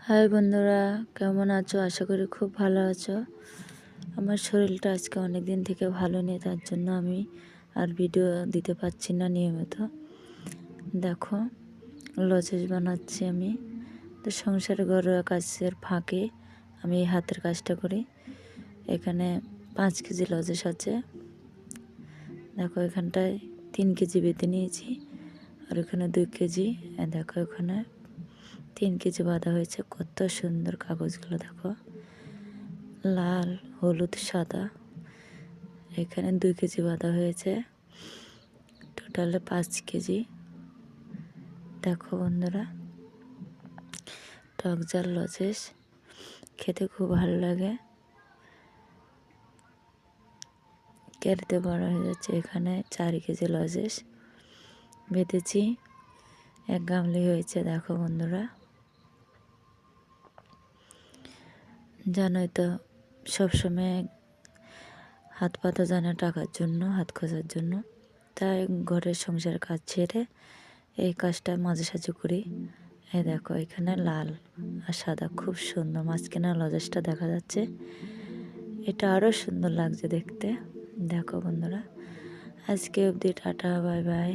High বন্ধুরা, কেমন আছো? আশা করি খুব ভালো আছো। আমার শরীরটা আজকে অনেক দিন থেকে ভালো নেই, তার জন্য আমি আর ভিডিও দিতে পারছি না নিয়মিত। দেখো, লজেস বানাচ্ছি আমি। তো সংসারে ঘরোয়া কাজের ফাঁকে আমি এই হাতের কাজটা করি। এখানে 5 কেজি লজেস আছে। দেখো, এখানটায় 3 কেজি বেঁধে নিয়েছি, আর এখানে 2 কেজি। দেখো, এখানে 3 কেজি বাঁধা হয়েছে। কত সুন্দর কাগজগুলো দেখো, লাল, হলুদ, সাদা। এখানে 2 কেজি বাঁধা হয়েছে, টোটালে 5 কেজি। দেখো বন্ধুরা, টক ঝাল লজেস খেতে খুব ভালো লাগে। কেটে বড় হয়ে যাচ্ছে। এখানে 4 কেজি লজেস বেঁধেছি, 1 গামলি হয়েছে। দেখো বন্ধুরা, জানোই তো সবসময় হাত পাতা যায় না টাকার জন্য, হাত খরচার জন্য। তাই ঘরের সংসার কাজ ছেড়ে এই কাজটা মাঝে সাঝে করি। এই দেখো, এখানে লাল আর সাদা খুব সুন্দর মাঝখানে লজেসটা দেখা যাচ্ছে। এটা আরও সুন্দর লাগছে দেখতে। দেখো বন্ধুরা, আজকে অবধি টাটা, বাই বাই।